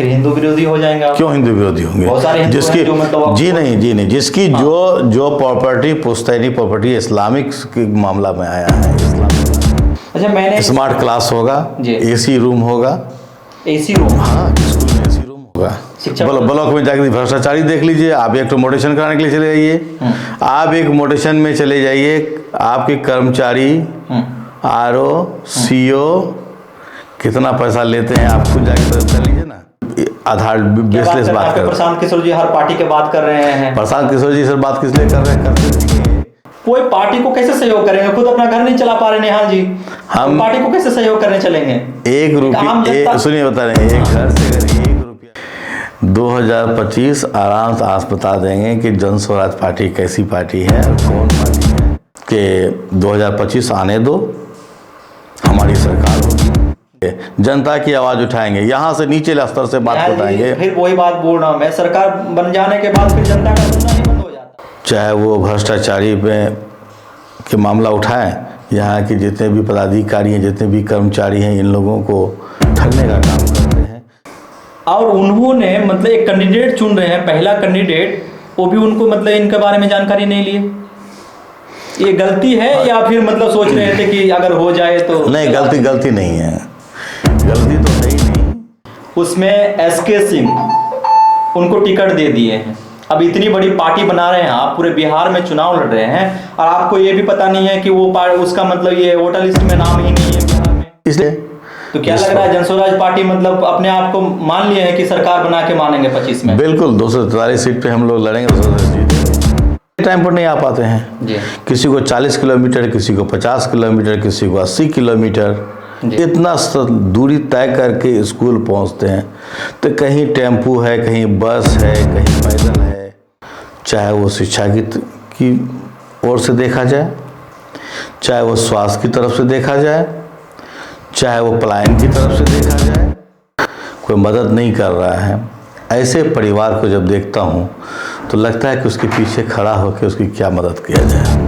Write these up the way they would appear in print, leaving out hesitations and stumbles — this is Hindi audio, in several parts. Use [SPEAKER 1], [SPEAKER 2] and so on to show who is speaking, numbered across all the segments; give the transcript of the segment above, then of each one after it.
[SPEAKER 1] फिर हिंदू विरोधी हो जाएंगे आप।
[SPEAKER 2] क्यों हिंदू विरोधी होंगे?
[SPEAKER 1] बहुत सारे हिंदू
[SPEAKER 2] जिसकी
[SPEAKER 1] हैं जो मतलब
[SPEAKER 2] जी नहीं, जिसकी जो प्रॉपर्टी पुश्तैनी प्रॉपर्टी इस्लामिक के मामला में आया है, इस्लामिक।
[SPEAKER 1] अच्छा, मैंने
[SPEAKER 2] स्मार्ट क्लास होगा, AC रूम होगा,
[SPEAKER 1] AC रूम,
[SPEAKER 2] हाँ स्कूल में AC रूम होगा। ब्लॉक में जाकर भ्रष्टाचारी देख लीजिए। आप एक मोटेशन कराने के लिए चले जाइए, आप एक मोटेशन में चले जाइए, आपके कर्मचारी RO CO कितना पैसा लेते हैं, आप खुद जाकर पता कर लीजिए ना। आधार बेसलेस बात कर,
[SPEAKER 1] प्रशांत किशोर जी हर पार्टी के बात कर रहे हैं।
[SPEAKER 2] प्रशांत किशोर जी सर बात किस लिए कर रहे हैं?
[SPEAKER 1] कोई पार्टी को कैसे सहयोग करेंगे? खुद अपना घर नहीं चला पा रहे नेहाल जी, हम पार्टी को कैसे सहयोग करने चलेंगे?
[SPEAKER 2] 1 रुपया, सुनिए बता रहे हैं, एक घर से अगर 1 रुपया 2025 आराम से आज बता देंगे कि जन स्वराज पार्टी कैसी पार्टी है और कौन पार्टी है। कि 2025 आने दो, हमारी सरकार होगी, जनता की आवाज उठाएंगे, यहाँ से नीचे स्तर से बात उठाएंगे।
[SPEAKER 1] फिर वही बात बोल रहा हूँ मैं, सरकार बन जाने के बाद फिर जनता का सुनना नहीं बंद हो जाता।
[SPEAKER 2] चाहे वो भ्रष्टाचारी में के मामला उठाएं, यहाँ के जितने भी पदाधिकारी हैं, जितने भी कर्मचारी हैं, इन लोगों को ठगने का काम करते हैं।
[SPEAKER 1] और उन्होंने मतलब एक कैंडिडेट चुन रहे हैं, पहला कैंडिडेट, वो भी उनको मतलब इनके बारे में जानकारी नहीं लिए। ये गलती है या फिर मतलब सोच रहे थे कि अगर हो जाए तो?
[SPEAKER 2] नहीं, गलती नहीं है, गलती तो है ही नहीं।
[SPEAKER 1] उसमें SK सिंह उनको टिकट दे दिए हैं। अब इतनी बड़ी पार्टी बना रहे हैं आप, पूरे बिहार में चुनाव लड़ रहे हैं और आपको ये भी पता नहीं है कि वो उसका मतलब ये वोटर लिस्ट में नाम ही नहीं है बिहार में।
[SPEAKER 2] इसलिए
[SPEAKER 1] तो क्या लग रहा है जनस्वराज पार्टी मतलब अपने आप को मान लिए है कि सरकार बना के मानेंगे 25 में?
[SPEAKER 2] बिल्कुल, 243 सीट पे हम लोग लड़ेंगे। 243 टाइम पर नहीं आ पाते हैं जी। किसी को 40 किलोमीटर, किसी को 50 किलोमीटर, किसी को 80 किलोमीटर, इतना दूरी तय करके स्कूल पहुंचते हैं। तो कहीं टेम्पू है, कहीं बस है, कहीं पैदल है। चाहे वो शिक्षा की ओर से देखा जाए, चाहे वो स्वास्थ्य की तरफ से देखा जाए, चाहे वो पलायन की तरफ से देखा जाए, कोई मदद नहीं कर रहा है। ऐसे परिवार को जब देखता हूँ तो लगता है कि उसके पीछे खड़ा होकर उसकी क्या मदद किया जाए।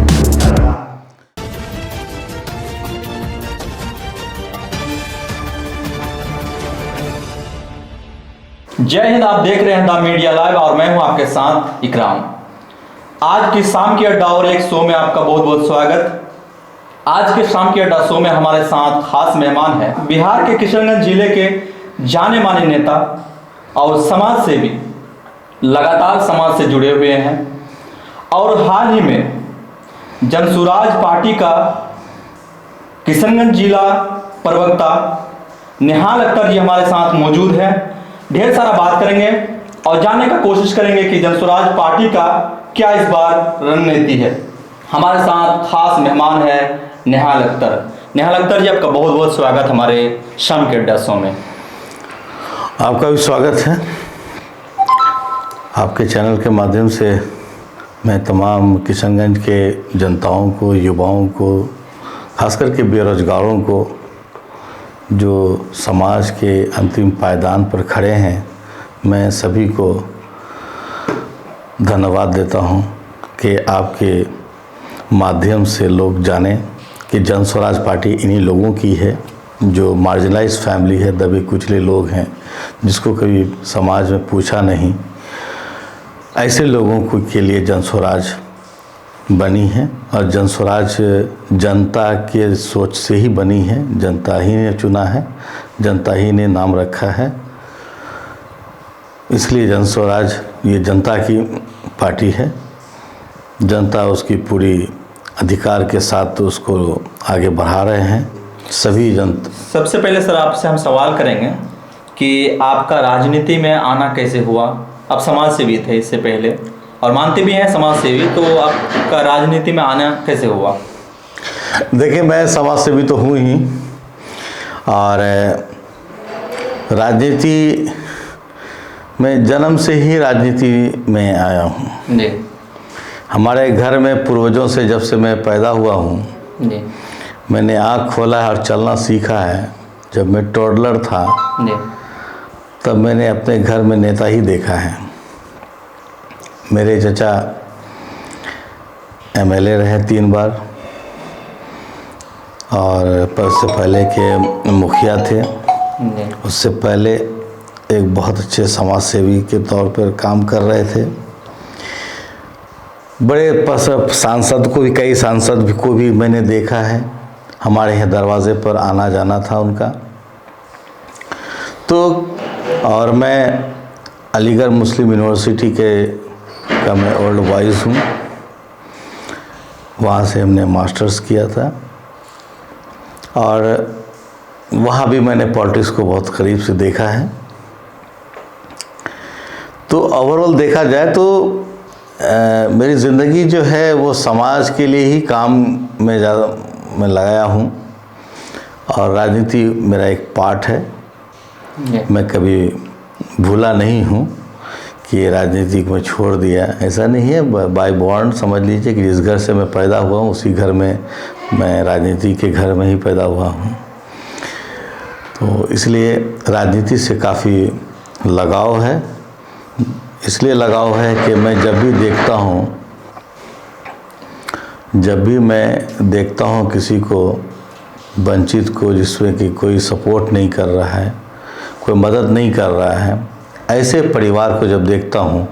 [SPEAKER 1] जय हिंद, आप देख रहे हैं द मीडिया लाइव और मैं हूं आपके साथ इकराम। आज की शाम की अड्डा और एक शो में आपका बहुत बहुत स्वागत। आज के शाम की अड्डा शो में हमारे साथ खास मेहमान है बिहार के किशनगंज जिले के जाने माने नेता और समाज सेवी, लगातार समाज से जुड़े हुए हैं और हाल ही में जनसुराज पार्टी का किशनगंज जिला प्रवक्ता नेहाल अख्तर जी हमारे साथ मौजूद है। ढेर सारा बात करेंगे और जानने का कोशिश करेंगे कि जनसुराज पार्टी का क्या इस बार रणनीति है। हमारे साथ खास मेहमान है नेहाल अख्तर। नेहाल अख्तर जी, आपका बहुत बहुत स्वागत हमारे शाम के अड्डा शो में।
[SPEAKER 2] आपका भी स्वागत है। आपके चैनल के माध्यम से मैं तमाम किशनगंज के जनताओं को, युवाओं को, खास करके बेरोजगारों को जो समाज के अंतिम पायदान पर खड़े हैं, मैं सभी को धन्यवाद देता हूं कि आपके माध्यम से लोग जानें कि जनस्वराज पार्टी इन्हीं लोगों की है जो मार्जिनलाइज्ड फैमिली है, दबे कुचले लोग हैं, जिसको कभी समाज में पूछा नहीं। ऐसे लोगों को के लिए जनस्वराज बनी है और जनस्वराज जनता के सोच से ही बनी है। जनता ही ने चुना है, जनता ही ने नाम रखा है, इसलिए जनस्वराज ये जनता की पार्टी है। जनता उसकी पूरी अधिकार के साथ उसको आगे बढ़ा रहे हैं सभी जनता।
[SPEAKER 1] सबसे पहले सर आपसे हम सवाल करेंगे कि आपका राजनीति में आना कैसे हुआ? आप समाज सेवी थे इससे पहले और मानते भी हैं समाज सेवी, तो आपका राजनीति में आना कैसे हुआ?
[SPEAKER 2] देखिए, मैं समाज सेवी तो हूँ ही और राजनीति में जन्म से ही राजनीति में आया हूँ
[SPEAKER 1] जी।
[SPEAKER 2] हमारे घर में पूर्वजों से जब से मैं पैदा हुआ हूँ
[SPEAKER 1] जी,
[SPEAKER 2] मैंने आँख खोला है और चलना सीखा है। जब मैं टोडलर था
[SPEAKER 1] जी,
[SPEAKER 2] तब मैंने अपने घर में नेता ही देखा है। मेरे चचा MLA रहे 3 बार और उससे पहले के मुखिया थे, उससे पहले एक बहुत अच्छे समाज सेवी के तौर पर काम कर रहे थे। बड़े सांसद को भी, कई सांसद को भी मैंने देखा है, हमारे यहाँ दरवाजे पर आना जाना था उनका। तो और मैं अलीगढ़ मुस्लिम यूनिवर्सिटी का मैं ओल्ड बॉयज़ हूँ, वहाँ से हमने मास्टर्स किया था और वहाँ भी मैंने पॉलिटिक्स को बहुत करीब से देखा है। तो ओवरऑल देखा जाए तो मेरी ज़िंदगी जो है वो समाज के लिए ही काम में ज़्यादा मैं लगाया हूँ और राजनीति मेरा एक पार्ट है। मैं कभी भूला नहीं हूँ कि ये राजनीति को मैं छोड़ दिया, ऐसा नहीं है। बाय बॉर्न समझ लीजिए कि जिस घर से मैं पैदा हुआ हूँ उसी घर में मैं राजनीति के घर में ही पैदा हुआ हूँ। तो इसलिए राजनीति से काफ़ी लगाव है। इसलिए लगाव है कि मैं जब भी मैं देखता हूँ किसी को वंचित को, जिसमें कि कोई सपोर्ट नहीं कर रहा है, कोई मदद नहीं कर रहा है, ऐसे परिवार को जब देखता हूँ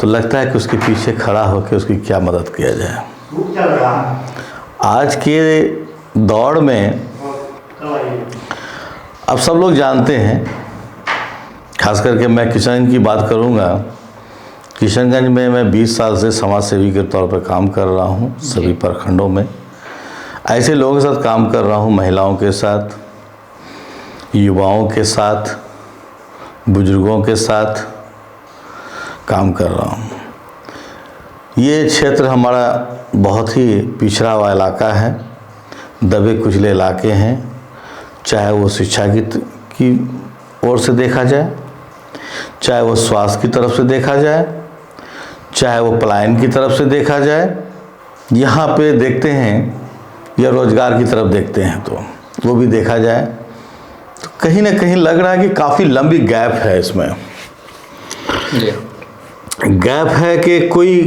[SPEAKER 2] तो लगता है कि उसके पीछे खड़ा होकर उसकी क्या मदद किया जाए। आज के दौर में अब सब लोग जानते हैं, खास करके मैं किशनगंज की बात करूँगा। किशनगंज में मैं 20 साल से समाज सेवी के तौर पर काम कर रहा हूँ, सभी प्रखंडों में ऐसे लोगों के साथ काम कर रहा हूँ, महिलाओं के साथ, युवाओं के साथ, बुजुर्गों के साथ काम कर रहा हूँ। ये क्षेत्र हमारा बहुत ही पिछड़ा हुआ इलाका है, दबे कुचले इलाके हैं, चाहे वो शिक्षा की ओर से देखा जाए, चाहे वो स्वास्थ्य की तरफ से देखा जाए, चाहे वो पलायन की तरफ से देखा जाए। यहाँ पे देखते हैं या रोजगार की तरफ देखते हैं तो वो भी देखा जाए तो कहीं ना कहीं लग रहा है कि काफ़ी लंबी गैप है इसमें। गैप है कि कोई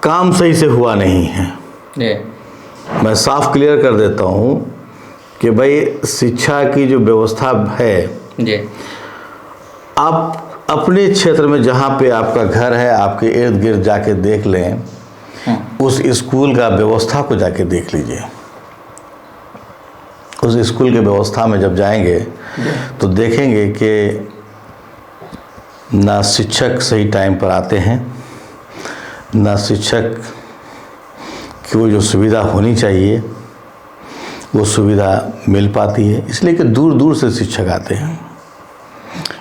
[SPEAKER 2] काम सही से हुआ नहीं है। मैं साफ क्लियर कर देता हूँ कि भाई शिक्षा की जो व्यवस्था है, आप अपने क्षेत्र में जहाँ पे आपका घर है, आपके इर्द गिर्द जाके देख लें, उस स्कूल का व्यवस्था को जाके देख लीजिए। उस स्कूल के व्यवस्था में जब जाएंगे तो देखेंगे कि ना शिक्षक सही टाइम पर आते हैं, ना शिक्षक की वो जो सुविधा होनी चाहिए वो सुविधा मिल पाती है, इसलिए कि दूर दूर से शिक्षक आते हैं,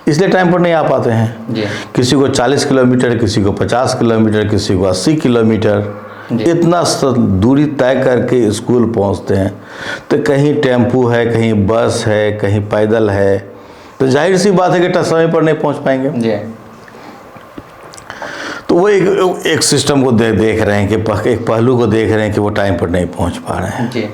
[SPEAKER 2] इसलिए टाइम पर नहीं आ पाते हैं। किसी को 40 किलोमीटर, किसी को 50 किलोमीटर, किसी को 80 किलोमीटर, इतना दूरी तय करके स्कूल पहुंचते हैं। तो कहीं टेम्पू है, कहीं बस है, कहीं पैदल है, तो जाहिर सी बात है कि समय पर नहीं पहुंच पाएंगे। तो वो एक सिस्टम को देख रहे हैं कि एक पहलू को देख रहे हैं कि वो टाइम पर नहीं पहुंच पा रहे हैं।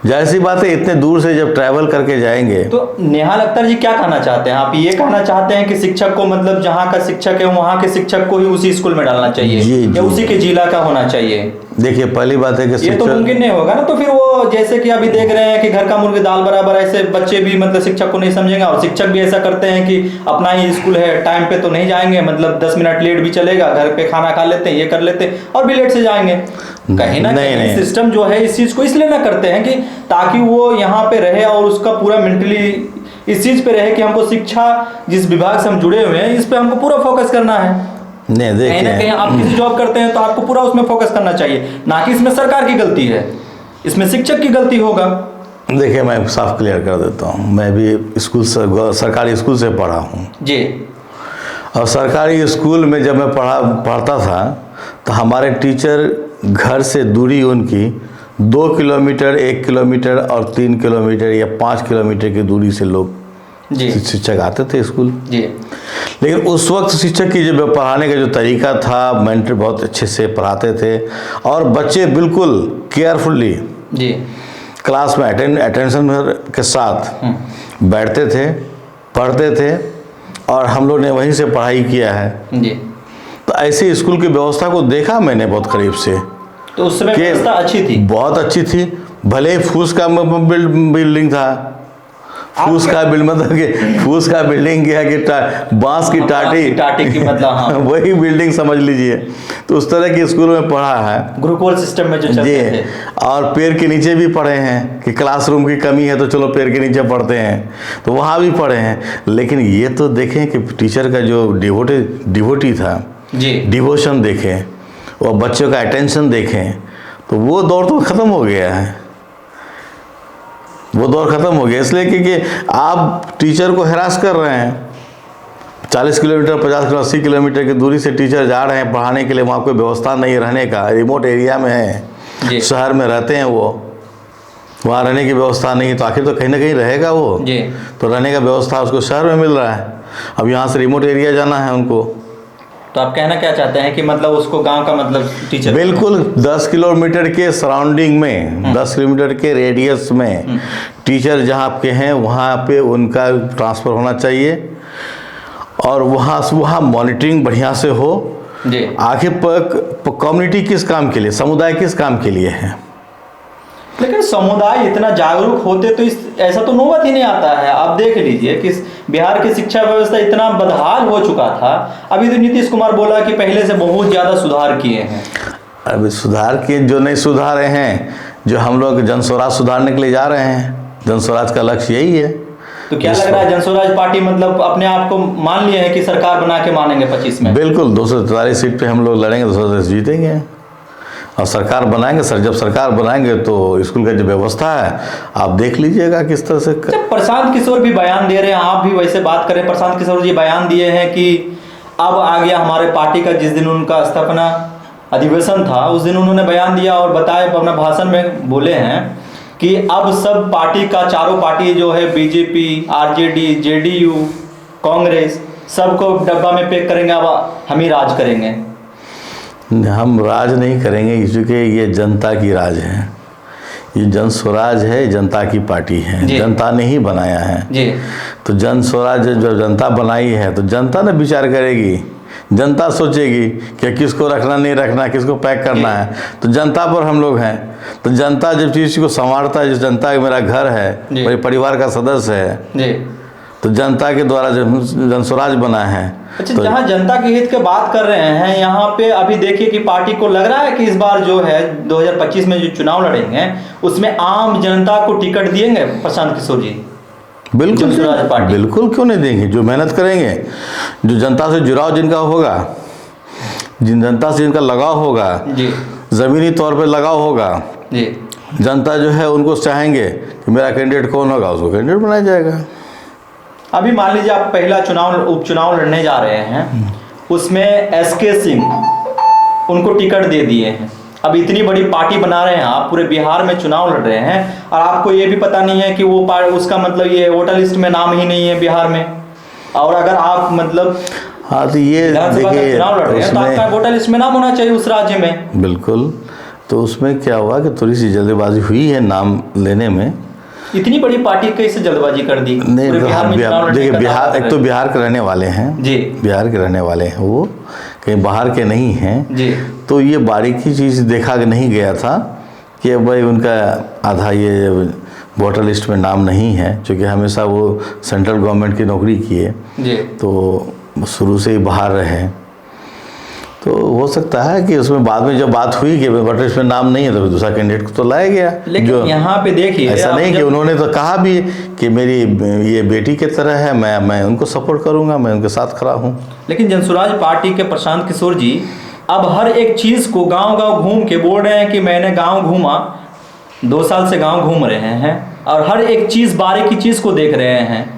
[SPEAKER 2] जाहिर सी बात है, इतने दूर से जब ट्रैवल करके जाएंगे।
[SPEAKER 1] तो नेहाल अख्तर जी क्या कहना चाहते हैं? आप ये कहना चाहते हैं कि शिक्षक को, मतलब जहाँ का शिक्षक है वहाँ के शिक्षक को ही उसी स्कूल में डालना चाहिए या उसी के जिला का होना चाहिए?
[SPEAKER 2] देखिए, पहली बात है कि
[SPEAKER 1] ये तो मुमकिन नहीं होगा ना। तो फिर वो जैसे कि अभी देख रहे हैं कि घर का मुर्गी दाल बराबर, ऐसे बच्चे भी मतलब शिक्षक को नहीं समझेंगे और शिक्षक भी ऐसा करते हैं कि अपना ही स्कूल है, टाइम पे तो नहीं जाएंगे, मतलब 10 मिनट लेट भी चलेगा, घर पे खाना खा लेते हैं, ये कर लेते हैं और भी लेट से जाएंगे। कहीं ना कहीं सिस्टम जो है इस चीज को इसलिए ना करते हैं कि ताकि वो यहाँ पे रहे और उसका पूरा मेंटली इस चीज पे रहे कि हमको शिक्षा जिस विभाग से हम जुड़े हुए हैं इस पे हमको पूरा फोकस करना है।
[SPEAKER 2] नहीं,
[SPEAKER 1] कहीं ना कहीं आप किसी जॉब करते हैं तो आपको पूरा उसमें फोकस करना चाहिए, ना कि इसमें सरकार की गलती है, इसमें शिक्षक की गलती होगा।
[SPEAKER 2] देखिए, मैं साफ क्लियर कर देता हूँ, मैं भी स्कूल से, सरकारी स्कूल से पढ़ा हूँ
[SPEAKER 1] जी।
[SPEAKER 2] और सरकारी स्कूल में जब मैं पढ़ता था तो हमारे टीचर घर से दूरी उनकी 2 किलोमीटर, 1 किलोमीटर और 3 किलोमीटर या 5 किलोमीटर की दूरी से लोग शिक्षक आते थे स्कूल
[SPEAKER 1] जी।
[SPEAKER 2] लेकिन उस वक्त शिक्षक की जो पढ़ाने का जो तरीका था, मेंटर बहुत अच्छे से पढ़ाते थे और बच्चे बिल्कुल केयरफुली
[SPEAKER 1] जी
[SPEAKER 2] क्लास में अटेंशन के साथ बैठते थे, पढ़ते थे और हम लोग ने वहीं से पढ़ाई किया है जी। तो ऐसे स्कूल की व्यवस्था को देखा मैंने बहुत करीब से।
[SPEAKER 1] तो उस समय व्यवस्था अच्छी थी,
[SPEAKER 2] बहुत अच्छी थी। भले ही फूस का बिल्डिंग था, फूस का बिल्डिंग क्या कि बांस की टाटी
[SPEAKER 1] की मतलब हाँ।
[SPEAKER 2] वही बिल्डिंग समझ लीजिए। तो उस तरह के स्कूल में पढ़ा है,
[SPEAKER 1] गुरुकुल सिस्टम में जो चलते थे।
[SPEAKER 2] और पेड़ के नीचे भी पढ़े हैं कि क्लासरूम की कमी है तो चलो पेड़ के नीचे पढ़ते हैं, तो वहाँ भी पढ़े हैं। लेकिन ये तो देखें कि टीचर का जो डिवोटी था
[SPEAKER 1] जी,
[SPEAKER 2] डिवोशन देखें और बच्चों का अटेंशन देखें, तो वो दौर तो ख़त्म हो गया है। वो दौर ख़त्म हो गया इसलिए क्योंकि आप टीचर को हरास कर रहे हैं। 40 किलोमीटर, 50 किलोमीटर, 80 किलोमीटर की दूरी से टीचर जा रहे हैं पढ़ाने के लिए, वहाँ कोई व्यवस्था नहीं रहने का, रिमोट एरिया में है, शहर में रहते हैं वो, वहाँ रहने की व्यवस्था नहीं, तो आखिर तो कहीं ना कहीं रहेगा वो
[SPEAKER 1] जी।
[SPEAKER 2] तो रहने का व्यवस्था उसको शहर में मिल रहा है, अब यहाँ से रिमोट एरिया जाना है उनको।
[SPEAKER 1] तो आप कहना क्या चाहते हैं कि मतलब उसको गांव का मतलब टीचर
[SPEAKER 2] बिल्कुल 10 किलोमीटर के सराउंडिंग में, 10 किलोमीटर के रेडियस में टीचर जहाँ आपके हैं वहाँ पे उनका ट्रांसफ़र होना चाहिए, और वहाँ मॉनिटरिंग बढ़िया से हो।
[SPEAKER 1] जी।
[SPEAKER 2] आखिर कम्युनिटी किस काम के लिए, समुदाय किस काम के लिए है?
[SPEAKER 1] लेकिन समुदाय इतना जागरूक होते तो ऐसा तो नौबत ही नहीं आता है। आप देख लीजिए कि बिहार की शिक्षा व्यवस्था इतना बदहाल हो चुका था, अभी तो नीतीश कुमार बोला कि पहले से बहुत ज़्यादा सुधार किए हैं।
[SPEAKER 2] अभी सुधार किए जो नहीं सुधारे हैं, जो हम लोग जन स्वराज सुधारने के लिए जा रहे हैं, जन स्वराज का लक्ष्य यही है।
[SPEAKER 1] तो क्या लग रहा है जन स्वराज पार्टी मतलब अपने आप को मान लिए है कि सरकार बना के मानेंगे 25 में?
[SPEAKER 2] बिल्कुल 243 सीट पे हम लोग लड़ेंगे, 243 जीतेंगे और सरकार बनाएंगे। सर जब सरकार बनाएंगे तो स्कूल का जो व्यवस्था है आप देख लीजिएगा किस तरह से
[SPEAKER 1] प्रशांत किशोर भी बयान दे रहे हैं, आप भी वैसे बात करें। प्रशांत किशोर जी बयान दिए हैं कि अब आ गया हमारे पार्टी का, जिस दिन उनका स्थापना अधिवेशन था उस दिन उन्होंने बयान दिया और बताया, अपने भाषण में बोले हैं कि अब सब पार्टी का, चारों पार्टी जो है बीजेपी, आरजेडी, जेडीयू, कांग्रेस, सबको डब्बा में पैक करेंगे, अब हम ही राज करेंगे।
[SPEAKER 2] हम राज नहीं करेंगे क्योंकि ये जनता की राज है, ये जन स्वराज है, जनता की पार्टी है, जनता ने ही बनाया है जी। तो जन स्वराज जो जनता बनाई है तो जनता ने विचार करेगी, जनता सोचेगी कि किसको रखना नहीं रखना, किसको पैक करना है, तो जनता पर हम लोग हैं। तो जनता जब चीज़ को संवारता है, जिस जनता मेरा घर है, मेरे परिवार का सदस्य है जी, तो जनता के द्वारा जन स्वराज बना है।
[SPEAKER 1] अच्छा, तो जहाँ जनता के हित की बात कर रहे हैं, यहाँ पे अभी देखिए कि पार्टी को लग रहा है कि इस बार जो है 2025 में जो चुनाव लड़ेंगे उसमें आम जनता को टिकट देंगे प्रशांत किशोर जी?
[SPEAKER 2] बिल्कुल बिल्कुल, क्यों नहीं देंगे। जो मेहनत करेंगे, जो जनता से जुड़ाव जिनका होगा, जिन जनता से जिनका लगाव होगा जी, ज़मीनी तौर पे लगाव होगा जी, जनता जो है उनको चाहेंगे कि मेरा कैंडिडेट कौन होगा, उसको कैंडिडेट बनाया जाएगा।
[SPEAKER 1] अभी मान लीजिए आप पहला उपचुनाव लड़ने जा रहे हैं, उसमें SK सिंह उनको टिकट दे दिए हैं। अब इतनी बड़ी पार्टी बना रहे हैं आप, पूरे बिहार में चुनाव लड़ रहे हैं और आपको ये भी पता नहीं है कि वो उसका मतलब ये वोटर लिस्ट में नाम ही नहीं है बिहार में। और अगर आप मतलब
[SPEAKER 2] हाँ तो ये देखिए
[SPEAKER 1] चुनाव लड़ रहे हैं तो आपका वोटर लिस्ट में नाम होना चाहिए उस राज्य में।
[SPEAKER 2] बिल्कुल, तो उसमें क्या हुआ कि थोड़ी सी जल्दबाजी हुई है नाम लेने में।
[SPEAKER 1] इतनी बड़ी पार्टी कैसे जल्दबाजी कर दी?
[SPEAKER 2] नहीं, देखिए बिहार, एक तो बिहार के रहने वाले हैं जी, बिहार के रहने वाले हैं, वो कहीं बाहर के नहीं हैं जी। तो ये बारीकी चीज़ देखा नहीं गया था कि भाई उनका आधा ये वोटर लिस्ट में नाम नहीं है, क्योंकि हमेशा वो सेंट्रल गवर्नमेंट की नौकरी किए जी, तो शुरू से ही बाहर रहे। तो हो सकता है कि उसमें बाद में जब बात हुई कि वोटर लिस्ट में नाम नहीं है तो दूसरा कैंडिडेट को तो लाया गया।
[SPEAKER 1] लेकिन जो यहाँ पे देखिए
[SPEAKER 2] ऐसा नहीं कि उन्होंने तो कहा भी कि मेरी ये बेटी की तरह है, मैं उनको सपोर्ट करूँगा, मैं उनके साथ खड़ा हूँ।
[SPEAKER 1] लेकिन जनसुराज पार्टी के प्रशांत किशोर जी अब हर एक चीज़ को गांव-गांव घूम के बोल रहे हैं कि मैंने गांव घूमा, 2 साल से गांव घूम रहे हैं और हर एक चीज़, बारीकी चीज़ को देख रहे हैं।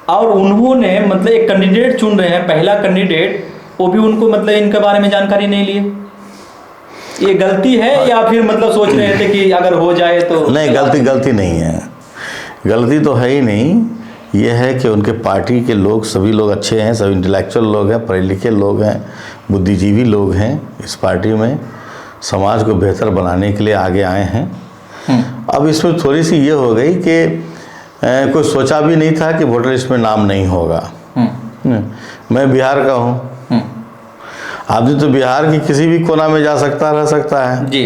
[SPEAKER 1] और उन्होंने मतलब एक कैंडिडेट चुन रहे हैं, पहला कैंडिडेट, वो भी उनको मतलब इनके बारे में जानकारी नहीं लिए। ये गलती है या फिर मतलब सोच रहे थे कि अगर हो जाए तो?
[SPEAKER 2] नहीं, गलती नहीं है, गलती तो है ही नहीं। ये है कि उनके पार्टी के लोग, सभी लोग अच्छे हैं, सभी इंटेलेक्चुअल लोग हैं, पढ़े लिखे लोग हैं, बुद्धिजीवी लोग हैं, इस पार्टी में समाज को बेहतर बनाने के लिए आगे आए हैं। अब इसमें थोड़ी सी ये हो गई कि कोई सोचा भी नहीं था कि वोटर लिस्ट में नाम नहीं होगा। मैं बिहार का हूँ, आदमी तो बिहार की किसी भी कोना में जा सकता, रह सकता है जी।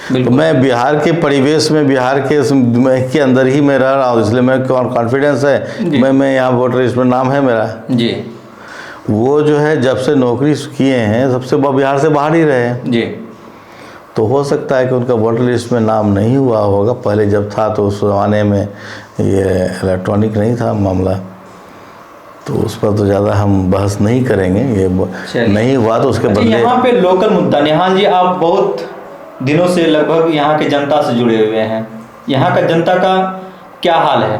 [SPEAKER 2] तो मैं बिहार के परिवेश में, बिहार के अंदर ही मैं रह रहा हूँ, इसलिए मैं कॉन्फिडेंस है मैं यहाँ वोटर लिस्ट में नाम है मेरा
[SPEAKER 1] जी।
[SPEAKER 2] वो जो है जब से नौकरी किए हैं सबसे बिहार से बाहर ही रहे
[SPEAKER 1] जी।
[SPEAKER 2] तो हो सकता है कि उनका वोटर लिस्ट में नाम नहीं हुआ होगा। पहले जब था तो उस ज़माने में ये इलेक्ट्रॉनिक नहीं था मामला, तो उस पर तो ज़्यादा हम बहस नहीं करेंगे। ये नहीं हुआ तो उसके बदले
[SPEAKER 1] यहाँ पे लोकल मुद्दा। निहाल जी, आप बहुत दिनों से लगभग यहाँ के जनता से जुड़े हुए हैं, यहाँ का जनता का क्या हाल है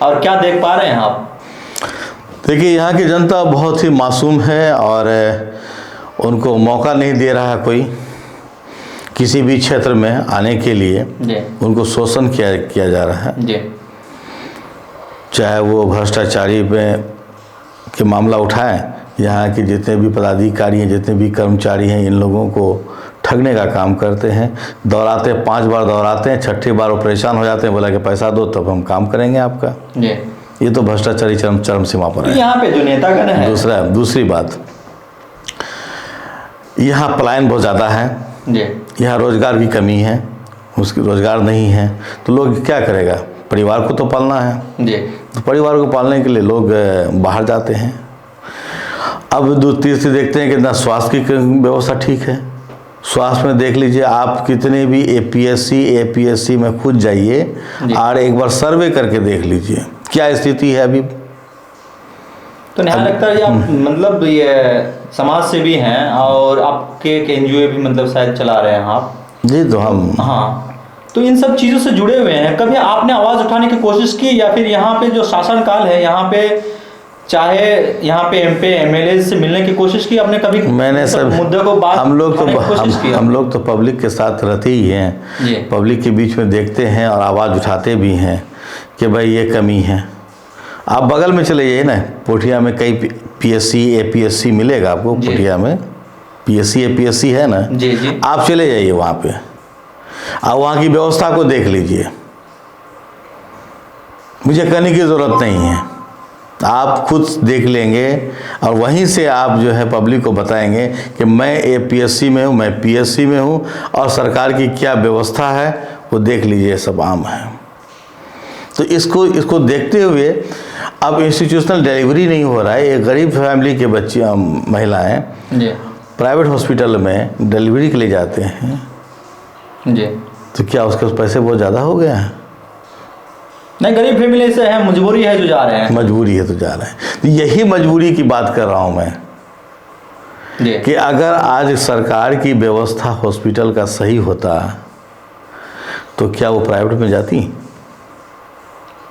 [SPEAKER 1] और क्या देख पा रहे हैं आप?
[SPEAKER 2] देखिए, यहाँ की जनता बहुत ही मासूम है और उनको मौका नहीं दे रहा है कोई किसी भी क्षेत्र में आने के लिए। उनको शोषण किया जा रहा है
[SPEAKER 1] जी।
[SPEAKER 2] चाहे वो भ्रष्टाचारी में के मामला उठाएं, यहाँ के जितने भी पदाधिकारी हैं, जितने भी कर्मचारी हैं, इन लोगों को ठगने का काम करते हैं। दौड़ाते 5 बार दौड़ाते हैं, 6ठी बार वो परेशान हो जाते हैं, बोला कि पैसा दो तब हम काम करेंगे आपका।
[SPEAKER 1] जी।
[SPEAKER 2] ये तो भ्रष्टाचारी चरम सीमा पर है।
[SPEAKER 1] यहाँ पे जो नेतागण है,
[SPEAKER 2] दूसरी बात, यहाँ पलायन बहुत ज़्यादा है
[SPEAKER 1] जी।
[SPEAKER 2] यहाँ रोजगार की कमी है, उसकी रोजगार नहीं है तो लोग क्या करेगा? परिवार को तो पालना है
[SPEAKER 1] जी।
[SPEAKER 2] तो परिवार को पालने के लिए लोग बाहर जाते हैं। अब तीसरी देखते हैं कि ना स्वास्थ्य की व्यवस्था ठीक है। स्वास्थ्य में देख लीजिए, आप कितने भी APSC में खुद जाइए और एक बार सर्वे करके देख लीजिए क्या स्थिति है अभी।
[SPEAKER 1] तो नहीं लगता है आप मतलब ये समाज सेवी हैं और आपके एक NGO भी मतलब शायद चला रहे हैं आप? जी,
[SPEAKER 2] तो हम
[SPEAKER 1] हाँ, तो इन सब चीज़ों से जुड़े हुए हैं। कभी आपने आवाज़ उठाने की कोशिश की, या फिर यहाँ पे जो शासन काल है यहाँ पे चाहे यहाँ पे MP MLA से मिलने की कोशिश की आपने कभी?
[SPEAKER 2] मैंने सब
[SPEAKER 1] मुद्दे को बात
[SPEAKER 2] हम लोग तो पब्लिक के साथ रहते ही हैं, पब्लिक के बीच में देखते हैं और आवाज़ उठाते भी हैं कि भाई ये कमी है। आप बगल में चले जाइए ना, पोठिया में कई PSC APSC मिलेगा आपको। पोठिया में PSC APSC है ना
[SPEAKER 1] जी जी।
[SPEAKER 2] आप चले जाइए वहाँ पे, आप वहाँ की व्यवस्था को देख लीजिए। मुझे कहने की ज़रूरत नहीं है, आप खुद देख लेंगे और वहीं से आप जो है पब्लिक को बताएंगे कि मैं APSC में हूँ, मैं PSC में हूँ और सरकार की क्या व्यवस्था है वो देख लीजिए, सब आम है। तो इसको देखते हुए अब इंस्टीट्यूशनल डिलीवरी नहीं हो रहा है। एक गरीब फैमिली के बच्चे महिलाएं प्राइवेट हॉस्पिटल में डिलीवरी के लिए जाते हैं
[SPEAKER 1] जी,
[SPEAKER 2] तो क्या उसके पैसे बहुत ज़्यादा हो गए हैं?
[SPEAKER 1] नहीं, गरीब फैमिली से है, मजबूरी है जो जा रहे हैं।
[SPEAKER 2] मजबूरी है तो जा रहे हैं। तो यही मजबूरी की बात कर रहा हूँ मैं कि अगर आज सरकार की व्यवस्था हॉस्पिटल का सही होता तो क्या वो प्राइवेट में जाती?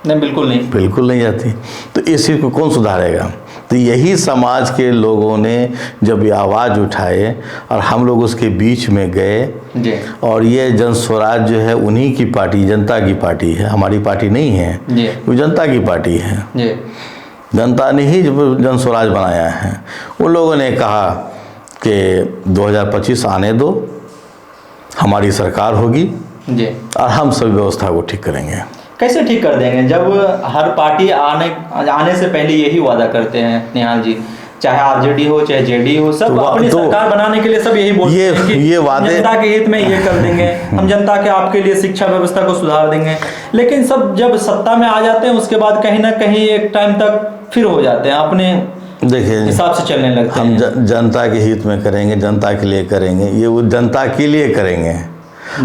[SPEAKER 1] नहीं, बिल्कुल नहीं
[SPEAKER 2] जाती। तो इस चीज़ को कौन सुधारेगा? तो यही समाज के लोगों ने जब ये आवाज़ उठाए और हम लोग उसके बीच में गए और ये जन स्वराज जो है उन्हीं की पार्टी, जनता की पार्टी है, हमारी पार्टी नहीं है, वो जनता की पार्टी है। जनता ने ही जन स्वराज बनाया है। उन लोगों ने कहा कि 2025 आने दो, हमारी सरकार होगी और हम सब व्यवस्था को ठीक करेंगे।
[SPEAKER 1] कैसे ठीक कर देंगे जब हर पार्टी आने से पहले यही वादा करते हैं निहाल जी? चाहे RJD हो चाहे JD हो, सब अपनी सरकार बनाने के लिए सब यही बोलते हैं कि ये वादे जनता के हित में ये कर देंगे, हम जनता के आपके लिए शिक्षा व्यवस्था को सुधार देंगे। लेकिन सब जब सत्ता में आ जाते हैं उसके बाद कहीं ना कहीं एक टाइम तक फिर हो जाते हैं, अपने देखिए हिसाब से चलने लगते हैं।
[SPEAKER 2] हम जनता के हित में करेंगे, जनता के लिए करेंगे, ये वो जनता के लिए करेंगे,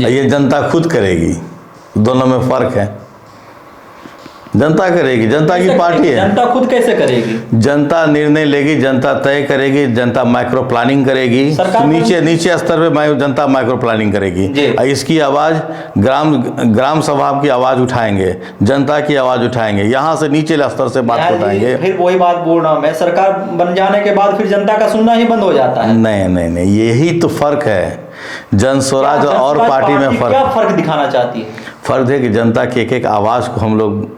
[SPEAKER 2] ये जनता खुद करेगी। दोनों में फर्क है। जनता करेगी, जनता की पार्टी है।
[SPEAKER 1] जनता खुद कैसे करेगी?
[SPEAKER 2] जनता निर्णय लेगी, जनता तय करेगी, जनता माइक्रो प्लानिंग करेगी। नीचे स्तर पे जनता माइक्रो प्लानिंग करेगी। इसकी आवाज़ ग्राम सभा की आवाज़ उठाएंगे, जनता की आवाज़ उठाएंगे, यहाँ से नीचे स्तर से बात उठाएंगे।
[SPEAKER 1] फिर वही बात बोल रहा हूँ मैं, सरकार बन जाने के बाद फिर जनता का सुनना ही बंद हो जाता है।
[SPEAKER 2] नहीं, यही तो फर्क है जन स्वराज और पार्टी में फर्क।
[SPEAKER 1] क्या फर्क दिखाना चाहती है?
[SPEAKER 2] फर्क है कि जनता के एक आवाज़ को हम लोग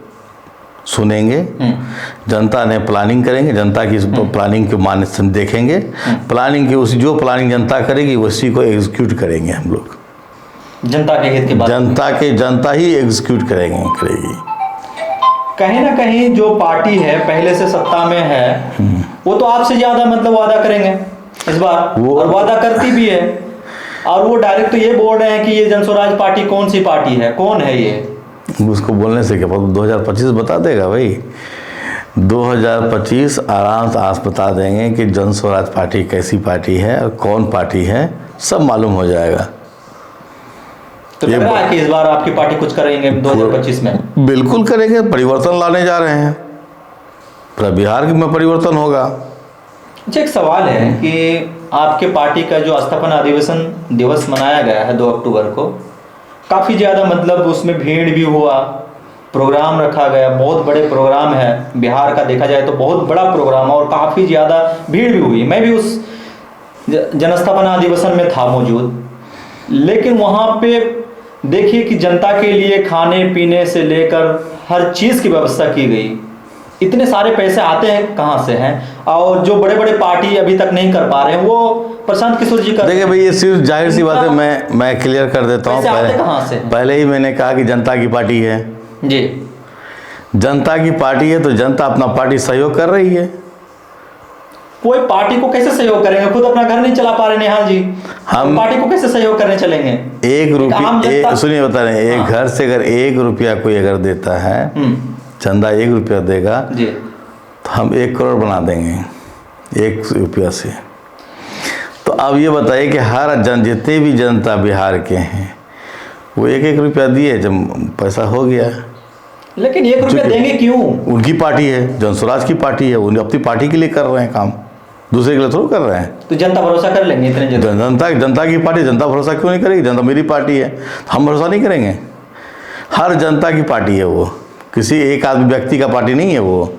[SPEAKER 2] सुनेंगे, जनता ने प्लानिंग करेंगे, जनता की प्लानिंग के मान्यता देखेंगे, प्लानिंग की जो प्लानिंग जनता करेगी उसी को एग्जीक्यूट करेंगे हम लोग।
[SPEAKER 1] जनता के हित के बाद
[SPEAKER 2] जनता ही एग्जीक्यूट करेगी।
[SPEAKER 1] कहीं ना कहीं जो पार्टी है पहले से सत्ता में है वो तो आपसे ज्यादा मतलब वादा करेंगे इस बार, और वादा करती भी है। और वो डायरेक्ट तो ये बोल रहे हैं कि ये जनस्वराज पार्टी कौन सी पार्टी है, कौन है ये?
[SPEAKER 2] उसको बोलने से क्या पता, 2025 बता देगा भाई। 2025 आराम से आज बता देंगे कि जनस्वराज पार्टी कैसी पार्टी है और कौन पार्टी है, सब मालूम हो जाएगा।
[SPEAKER 1] तो लग रहा है कि इस बार आपकी पार्टी कुछ करेंगे 2025 में?
[SPEAKER 2] बिल्कुल करेंगे, परिवर्तन लाने जा रहे हैं, पूरा बिहार में परिवर्तन होगा।
[SPEAKER 1] अच्छा, एक सवाल है कि आपके पार्टी का जो स्थापना अधिवेशन दिवस मनाया गया है 2 अक्टूबर को, काफ़ी ज़्यादा मतलब उसमें भीड़ भी हुआ, प्रोग्राम रखा गया, बहुत बड़े प्रोग्राम है बिहार का, देखा जाए तो बहुत बड़ा प्रोग्राम है और काफ़ी ज़्यादा भीड़ भी हुई। मैं भी उस जनस्थापना अधिवेशन में था मौजूद, लेकिन वहाँ पे देखिए कि जनता के लिए खाने पीने से लेकर हर चीज़ की व्यवस्था की गई। इतने सारे पैसे आते हैं कहाँ से हैं, और जो बड़े बड़े पार्टी अभी तक नहीं कर पा रहे हैं वो प्रशांत किशोर जी कर।
[SPEAKER 2] देखिए भाई, ये सिर्फ जाहिर सी बात है, मैं क्लियर कर देता हूँ। पहले ही मैंने कहा कि जनता की पार्टी है
[SPEAKER 1] जी,
[SPEAKER 2] जनता की पार्टी है, तो जनता अपना पार्टी सहयोग कर रही है।
[SPEAKER 1] कोई पार्टी को कैसे सहयोग करेंगे, खुद अपना घर नहीं चला पा रहे निहाल जी, हम पार्टी को कैसे सहयोग करने चलेंगे?
[SPEAKER 2] 1 रुपया, सुनिए बता रहे हैं, एक घर से अगर 1 रुपया कोई अगर देता है, चंदा 1 रुपया देगा
[SPEAKER 1] जी,
[SPEAKER 2] तो हम 1 करोड़ बना देंगे 1 रुपया से। तो अब ये बताइए कि हर जितने भी जनता बिहार के हैं वो 1-1 रुपया दिए, जब पैसा हो गया।
[SPEAKER 1] लेकिन 1 रुपया देंगे क्यों?
[SPEAKER 2] उनकी पार्टी है, जनस्वराज की पार्टी है, उन्हें अपनी पार्टी के लिए कर रहे हैं काम, दूसरे के लिए थोड़ा कर रहे हैं।
[SPEAKER 1] तो जनता भरोसा कर लेंगे इतने
[SPEAKER 2] जनता की पार्टी, जनता भरोसा क्यों नहीं करेगी? जनता मेरी पार्टी है, हम भरोसा नहीं करेंगे? हर जनता की पार्टी है वो, किसी एक आदमी व्यक्ति का पार्टी नहीं है वो।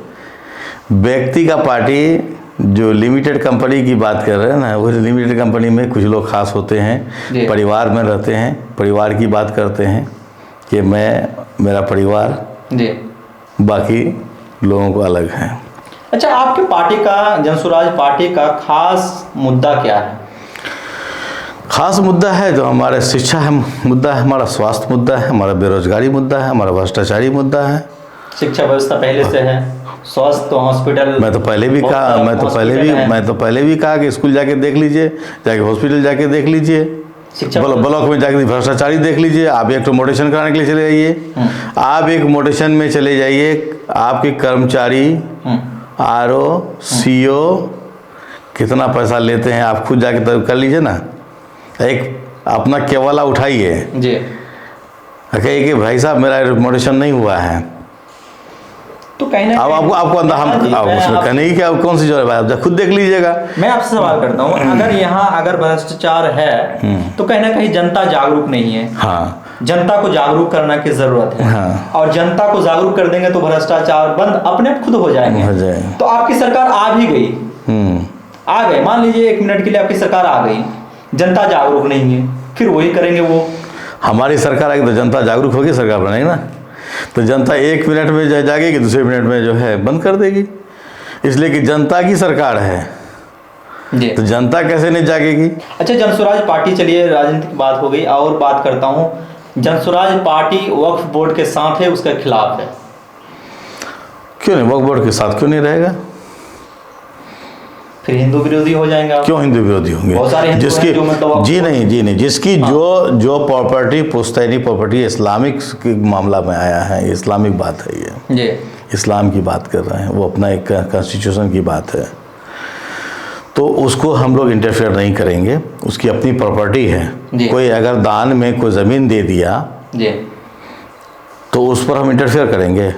[SPEAKER 2] व्यक्ति का पार्टी जो लिमिटेड कंपनी की बात कर रहे हैं ना, वो लिमिटेड कंपनी में कुछ लोग खास होते हैं, परिवार में रहते हैं, परिवार की बात करते हैं कि मैं, मेरा परिवार
[SPEAKER 1] जी,
[SPEAKER 2] बाकी लोगों को अलग है।
[SPEAKER 1] अच्छा, आपके पार्टी का, जनस्वराज पार्टी का खास मुद्दा क्या है?
[SPEAKER 2] खास मुद्दा है जो हमारे शिक्षा है, मुद्दा है हमारा, स्वास्थ्य मुद्दा है हमारा, बेरोजगारी मुद्दा है हमारा, भ्रष्टाचारी मुद्दा है।
[SPEAKER 1] शिक्षा व्यवस्था पहले से है, स्वास्थ्य तो हॉस्पिटल,
[SPEAKER 2] मैं तो पहले भी कहा, मैं तो पहले भी कहा कि स्कूल जाके देख लीजिए, जाके हॉस्पिटल जाके देख लीजिए, ब्लॉक में जाके भ्रष्टाचारी देख लीजिए। आप एक मोटेशन कराने के लिए चले जाइए, आप एक मोटेशन में चले जाइए, आपके कर्मचारी RO CO कितना पैसा लेते हैं आप खुद जाके कर लीजिए ना। एक अपना केवला उठाइए
[SPEAKER 1] जी,
[SPEAKER 2] कहिए कि भाई साहब मेरा मोटेशन नहीं हुआ है,
[SPEAKER 1] तो कहीं ना
[SPEAKER 2] अब आपको अंदर हम उसमें कहने की क्या, कौन सी जरूरत है, आप खुद देख लीजिएगा।
[SPEAKER 1] मैं आपसे सवाल करता हूँ, अगर यहाँ अगर भ्रष्टाचार है तो कहीं ना कहीं जनता जागरूक नहीं है।
[SPEAKER 2] हाँ,
[SPEAKER 1] जनता को जागरूक करना की जरूरत है।
[SPEAKER 2] हाँ।
[SPEAKER 1] और जनता को जागरूक कर देंगे तो भ्रष्टाचार बंद अपने आप खुद हो जाएंगे। तो आपकी सरकार आ भी गई, आ गए, मान लीजिए 1 मिनट के लिए आपकी सरकार आ गई, जनता जागरूक नहीं है, फिर वही करेंगे वो।
[SPEAKER 2] हमारी सरकार आएगी तो जनता जागरूक होगी, सरकार बनेगी ना, तो जनता 1 मिनट में जागेगी, दूसरे मिनट में जो है बंद कर देगी, इसलिए कि जनता की सरकार है जी। तो जनता कैसे नहीं जागेगी?
[SPEAKER 1] अच्छा, जनस्वराज पार्टी, चलिए राजनीतिक बात हो गई, और बात करता हूँ, जनस्वराज पार्टी वक्फ बोर्ड के साथ है, उसके खिलाफ है?
[SPEAKER 2] क्यों नहीं, वक्फ बोर्ड के साथ क्यों नहीं रहेगा?
[SPEAKER 1] फिर हिंदू विरोधी हो जाएंगे?
[SPEAKER 2] क्यों हिंदू विरोधी होंगे?
[SPEAKER 1] बहुत सारे
[SPEAKER 2] जिसकी मतलब जी नहीं, जिसकी जो प्रॉपर्टी पुश्तैनी प्रॉपर्टी इस्लामिक के मामला में आया है, इस्लामिक बात है ये जी, इस्लाम की बात कर रहे हैं, वो अपना एक कॉन्स्टिट्यूशन की बात है, तो उसको हम लोग इंटरफेयर नहीं करेंगे, उसकी अपनी प्रॉपर्टी है। कोई अगर दान में कोई ज़मीन दे दिया जी, तो उस पर हम इंटरफेयर करेंगे?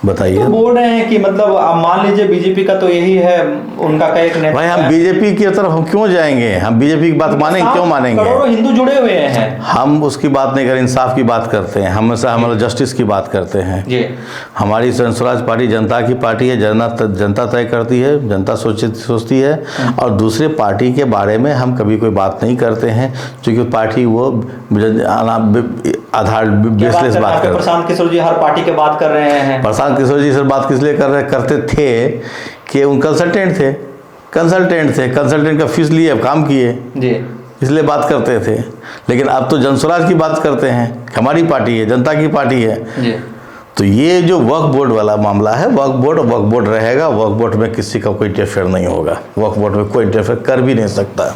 [SPEAKER 2] बताइए।
[SPEAKER 1] तो बोल रहे हैं कि मतलब आप मान लीजिए बीजेपी का तो यही है, उनका का एक नेता।
[SPEAKER 2] भाई हम बीजेपी की तरफ हम क्यों जाएंगे? हम बीजेपी की बात मानेंगे, क्यों मानेंगे?
[SPEAKER 1] करोड़ों हिंदू जुड़े हुए हैं।
[SPEAKER 2] हम उसकी बात नहीं करें, इंसाफ की बात करते हैं, हमेशा हमारा जस्टिस की बात करते हैं जी। हमारी जनस्वराज पार्टी जनता की पार्टी है, जनता तय करती है, जनता सोचती है, और दूसरे पार्टी के बारे में हम कभी कोई बात नहीं करते हैं, क्योंकि पार्टी वो आधार बेसलेस बात करते हैं।
[SPEAKER 1] प्रशांत किशोर जी हर पार्टी के बात कर रहे हैं।
[SPEAKER 2] प्रशांत किशोर जी सर बात किस लिए करते थे कि उन कंसल्टेंट का फीस लिए, काम किए जी, इसलिए बात करते थे। लेकिन अब तो जनस्वराज की बात करते हैं, हमारी पार्टी है, जनता की पार्टी है जी। तो ये जो वक्फ बोर्ड वाला मामला है, वक्फ बोर्ड रहेगा, वक्फ बोर्ड में किसी का कोई इंटरफेयर नहीं होगा, वक्फ बोर्ड में कोई इंटरफेयर कर भी नहीं सकता।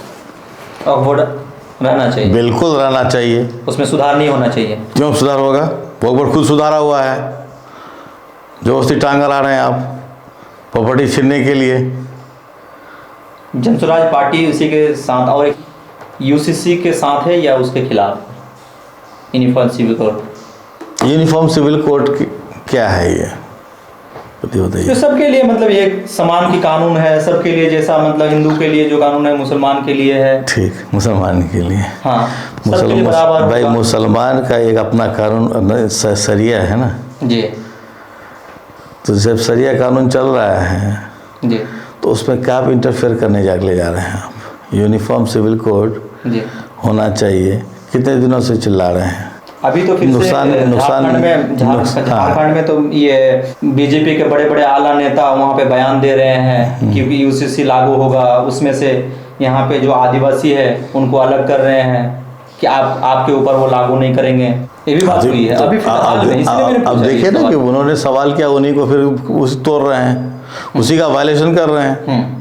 [SPEAKER 1] वो रहना चाहिए,
[SPEAKER 2] बिल्कुल रहना चाहिए।
[SPEAKER 1] उसमें सुधार नहीं होना चाहिए।
[SPEAKER 2] क्यों सुधार होगा? भोगपुर खुद सुधारा हुआ है, जो उसकी टांग ला रहे हैं आप प्रॉपर्टी छीनने के लिए।
[SPEAKER 1] जनसुराज पार्टी उसी के साथ और एक यूसीसी के साथ है या उसके खिलाफ? Uniform civil code.
[SPEAKER 2] Uniform civil code क्या है ये बताइए?
[SPEAKER 1] तो सबके लिए मतलब एक समान की कानून है सबके लिए, जैसा मतलब हिंदू के लिए जो कानून है मुसलमान के लिए है।
[SPEAKER 2] ठीक, मुसलमान के लिए।
[SPEAKER 1] हाँ, सबके लिए बराबर
[SPEAKER 2] भाई
[SPEAKER 1] होगा।
[SPEAKER 2] मुसलमान का एक अपना कानून सरिया है ना
[SPEAKER 1] जी।
[SPEAKER 2] तो जब सरिया कानून चल रहा है
[SPEAKER 1] जी।
[SPEAKER 2] तो उसमें क्या आप इंटरफेयर करने ले जा रहे हैं आप? यूनिफॉर्म सिविल कोड
[SPEAKER 1] जी
[SPEAKER 2] होना चाहिए। कितने दिनों से चिल्ला रहे हैं?
[SPEAKER 1] अभी तो फिर झारखंड में तो ये बीजेपी के बड़े बड़े आला नेता वहाँ पे बयान दे रहे हैं क्योंकि यूसीसी लागू होगा, उसमें से यहाँ पे जो आदिवासी है उनको अलग कर रहे हैं कि आपके ऊपर वो लागू नहीं करेंगे। ये भी बात हुई है अभी फिलहाल में, इसलिए मैंने पूछा।
[SPEAKER 2] अब देखिए ना कि उन्होंने सवाल किया, उन्हीं को फिर उसी तोड़ रहे हैं, उसी का वायलेशन कर रहे हैं,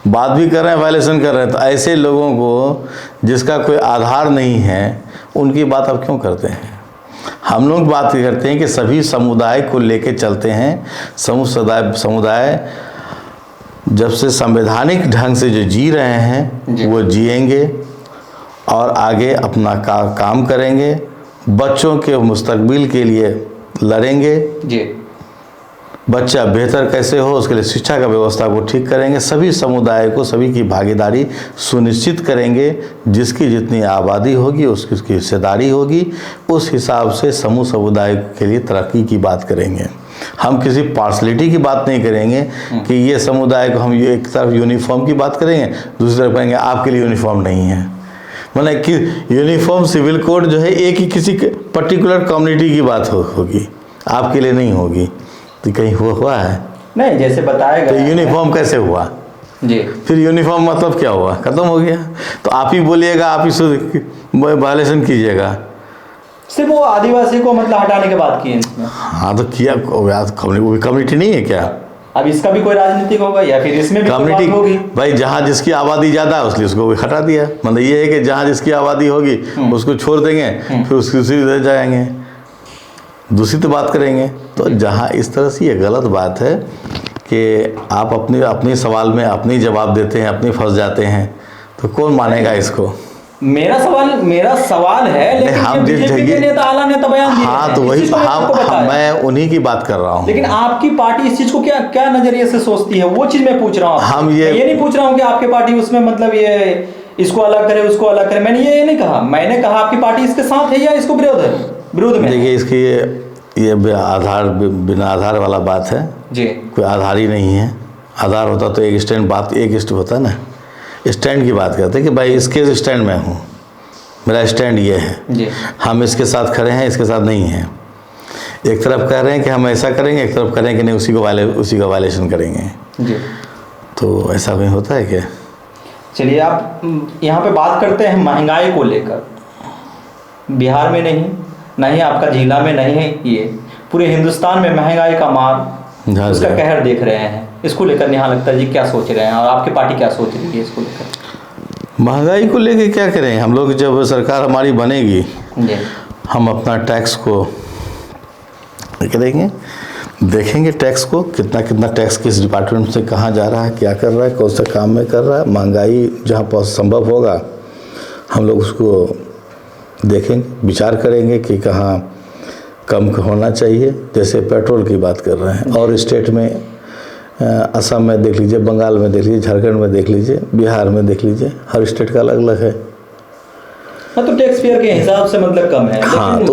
[SPEAKER 2] बात भी कर रहे हैं, वायलेशन कर रहे हैं। तो ऐसे लोगों को जिसका कोई आधार नहीं है उनकी बात आप क्यों करते हैं? हम लोग बात करते हैं कि सभी समुदाय को लेके चलते हैं। समुदाय जब से संवैधानिक ढंग से जो जी रहे हैं वो जिएंगे और आगे अपना काम करेंगे, बच्चों के मुस्तकबिल के लिए लड़ेंगे जी। बच्चा बेहतर कैसे हो उसके लिए शिक्षा का व्यवस्था को ठीक करेंगे, सभी समुदाय को सभी की भागीदारी सुनिश्चित करेंगे। जिसकी जितनी आबादी होगी उसकी हिस्सेदारी होगी, उस हिसाब से समूह समुदाय के लिए तरक्की की बात करेंगे। हम किसी पार्शलिटी की बात नहीं करेंगे कि ये समुदाय को हम ये एक तरफ यूनिफॉर्म की बात करेंगे, दूसरी तरफ कहेंगे आपके लिए यूनिफॉर्म नहीं है। मतलब कि यूनिफॉर्म सिविल कोड जो है एक ही किसी पर्टिकुलर कम्युनिटी की बात होगी, आपके लिए नहीं होगी। तो कहीं हुआ है? नहीं, जैसे बताया गया। तो यूनिफॉर्म कैसे हुआ जी? फिर यूनिफॉर्म मतलब क्या हुआ? खत्म हो गया। तो आप ही बोलिएगा, आप ही वायलेशन कीजिएगा। सिर्फ वो आदिवासी को मतलब हटाने के बाद किए इसमें। हाँ तो किया, कम्युनिटी नहीं है क्या? अब इसका भी कोई राजनीतिक होगा या फिर इसमें भी कम्युनिटी होगी? भाई जहाँ जिसकी आबादी ज़्यादा है उसलिए उसको हटा दिया। मतलब ये है कि जहाँ जिसकी आबादी होगी उसको छोड़ देंगे, फिर उसकी उसी जाएंगे, दूसरी तो बात करेंगे। तो जहाँ इस तरह से ये गलत बात है कि आप अपने सवाल में अपनी जवाब देते हैं, अपने फंस जाते हैं, तो कौन मानेगा इसको? मेरा सवाल है लेकिन हम बीजेपी के नेता आला नेता बयान दिए। हाँ तो वही मैं उन्हीं की बात कर रहा हूँ। लेकिन आपकी पार्टी इस चीज को क्या नजरिए से सोचती है वो चीज मैं पूछ रहा हूँ। हम ये नहीं पूछ रहा हूँ कि आपकी पार्टी उसमें मतलब ये इसको अलग करे उसको अलग करे, मैंने ये नहीं कहा। मैंने कहा आपकी पार्टी इसके साथ है या इसको विरोध में। देखिए इसकी ये बिना आधार वाला बात है जी। कोई आधार ही नहीं है। आधार होता तो एक स्टैंड होता ना, स्टैंड की बात करते कि भाई इसके स्टैंड में हूँ, मेरा स्टैंड ये है जी। हम इसके साथ खड़े हैं, इसके साथ नहीं हैं। एक तरफ कह रहे हैं कि हम ऐसा करेंगे, एक तरफ कह रहे हैं कि नहीं उसी का वायलेशन करेंगे जी। तो ऐसा भी होता है क्या? चलिए आप यहाँ पे बात करते हैं महंगाई को लेकर। बिहार में नहीं आपका जिला में नहीं है, ये पूरे हिंदुस्तान में महंगाई का मार, उसका कहर देख रहे हैं। इसको लेकर नेहा अख्तर जी क्या सोच रहे हैं और आपकी पार्टी क्या सोच रही है इसको लेकर? महंगाई को लेकर क्या करें हम लोग? जब सरकार हमारी बनेगी हम अपना टैक्स को करेंगे, देखेंगे टैक्स को कितना टैक्स किस डिपार्टमेंट से कहाँ जा रहा है, क्या कर रहा है, कौन सा काम में कर रहा है। महंगाई जहाँ पर संभव होगा हम लोग उसको देखेंगे, विचार करेंगे कि कहाँ कम होना चाहिए। जैसे पेट्रोल की बात कर रहे हैं और स्टेट में असम में देख लीजिए, बंगाल में देख लीजिए, झारखंड में देख लीजिए, बिहार में देख लीजिए, हर स्टेट का अलग अलग है। तो टैक्स पेयर के हिसाब से मतलब कम है। हाँ तो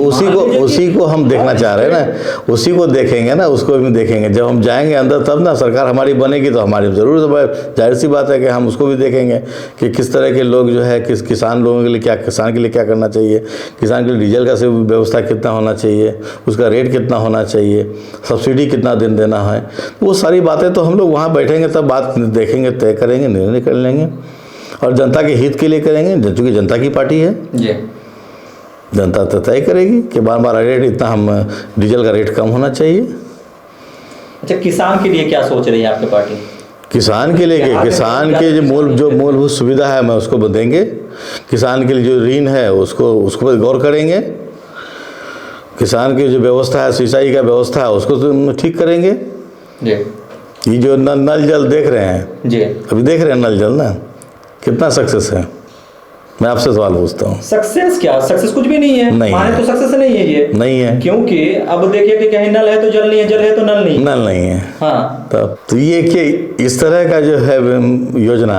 [SPEAKER 2] उसी को हम देखना चाह रहे हैं ना, उसी को देखेंगे ना, उसको भी देखेंगे। जब हम जाएंगे अंदर तब ना सरकार हमारी बनेगी तो हमारी ज़रूर जाहिर सी बात है कि हम उसको भी देखेंगे कि किस तरह के लोग जो है किसान लोगों के लिए किसान के लिए क्या करना चाहिए, किसान के लिए डीजल का व्यवस्था कितना होना चाहिए, उसका रेट कितना होना चाहिए, सब्सिडी कितना दिन देना है। वो सारी बातें तो हम लोग वहाँ बैठेंगे तब बात देखेंगे, तय करेंगे, निर्णय कर लेंगे और जनता के हित के लिए करेंगे। चूँकि जनता की पार्टी है जी, जनता तो तय करेगी कि बार रेट इतना हम डीजल का रेट कम होना चाहिए। अच्छा, किसान के लिए क्या सोच रही है आपकी पार्टी? किसान के लिए किसान के जो मूलभूत सुविधा है मैं उसको देंगे। किसान के लिए जो ऋण है उसको पर गौर करेंगे। किसान की जो व्यवस्था है, सिंचाई का व्यवस्था है, उसको तो ठीक करेंगे
[SPEAKER 1] जी।
[SPEAKER 2] ये जो नल जल देख रहे हैं
[SPEAKER 1] जी,
[SPEAKER 2] अभी देख रहे हैं नल जल ना, कितना सक्सेस है? मैं आपसे सवाल पूछता हूँ।
[SPEAKER 1] सक्सेस क्या? सक्सेस कुछ भी नहीं है।
[SPEAKER 2] नहीं
[SPEAKER 1] माने
[SPEAKER 2] है।
[SPEAKER 1] तो सक्सेस नहीं है ये।
[SPEAKER 2] नहीं है,
[SPEAKER 1] क्योंकि अब देखिए कि कहीं नल है तो जल नहीं है, जल है तो नल नहीं।
[SPEAKER 2] नल नहीं है।
[SPEAKER 1] हाँ,
[SPEAKER 2] तब तो ये कि इस तरह का जो है योजना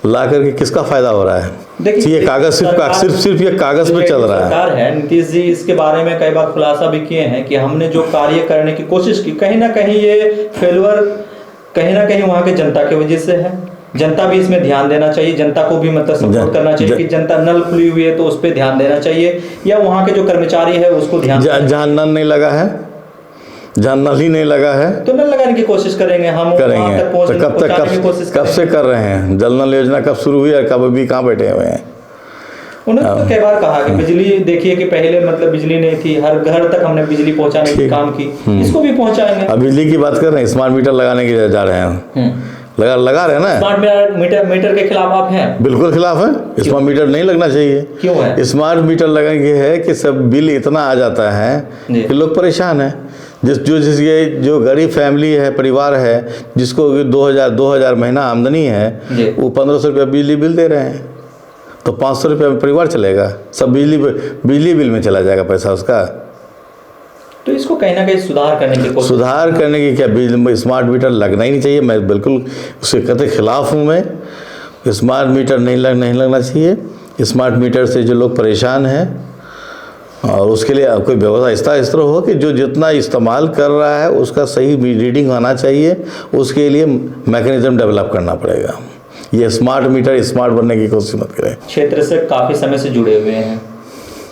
[SPEAKER 2] ला करके किसका फायदा हो रहा है?
[SPEAKER 1] देखिए,
[SPEAKER 2] ये कागज सिर्फ ये कागज पे चल रहा है।
[SPEAKER 1] सरकार है, नीतीश जी इसके बारे में कई बार खुलासा भी किए हैं कि हमने जो कार्य करने की कोशिश की, कहीं ना कहीं ये फेलुअर कहीं ना कहीं वहाँ के जनता की वजह से है। जनता भी इसमें ध्यान देना चाहिए, जनता को भी मतलब सपोर्ट करना चाहिए कि जनता नल खुली हुई है तो उस पर ध्यान देना चाहिए, या वहाँ के जो कर्मचारी है उसको ध्यान
[SPEAKER 2] जहाँ नल नहीं लगा है, जहाँ नल ही नहीं लगा है
[SPEAKER 1] तो नल लगाने की कोशिश करेंगे हम।
[SPEAKER 2] करेंगे तो कब से कर रहे हैं? जल नल योजना कब शुरू हुई है? कब अभी कहाँ बैठे हुए हैं?
[SPEAKER 1] उन्होंने तो कई बार कहा कि बिजली, देखिए कि पहले मतलब बिजली नहीं थी, हर घर तक हमने बिजली पहुंचाने की काम की, इसको भी पहुंचाएंगे।
[SPEAKER 2] अब बिजली की बात कर रहे हैं, स्मार्ट मीटर लगाने के जा रहे हैं, लगा रहे हैं ना।
[SPEAKER 1] स्मार्ट मीटर के खिलाफ आप हैं?
[SPEAKER 2] बिल्कुल खिलाफ है। स्मार्ट मीटर नहीं लगना चाहिए।
[SPEAKER 1] क्यों है?
[SPEAKER 2] स्मार्ट मीटर लगेंगे है कि सब बिल इतना आ जाता है कि लोग परेशान हैं। जिसके जो गरीब फैमिली है, परिवार है, जिसको 2000 महीना आमदनी है, वो 1500 रुपया बिजली बिल दे रहे हैं, तो 500 रुपया में परिवार चलेगा। सब बिजली बिल में चला जाएगा पैसा उसका।
[SPEAKER 1] तो इसको कहीं ना कहीं सुधार करने की कोशिश,
[SPEAKER 2] सुधार करने की क्या, बिजली स्मार्ट मीटर लगना ही नहीं चाहिए। मैं बिल्कुल उसके कतई खिलाफ हूँ। मैं स्मार्ट मीटर नहीं लगना चाहिए। स्मार्ट मीटर से जो लोग परेशान हैं, और उसके लिए कोई व्यवस्था इस तरह हो कि जो जितना इस्तेमाल कर रहा है उसका सही रीडिंग आना चाहिए। उसके लिए मैकेनिज्म डेवलप करना पड़ेगा। ये स्मार्ट मीटर स्मार्ट बनने की कोशिश मत करें।
[SPEAKER 1] क्षेत्र से काफ़ी समय से जुड़े हुए हैं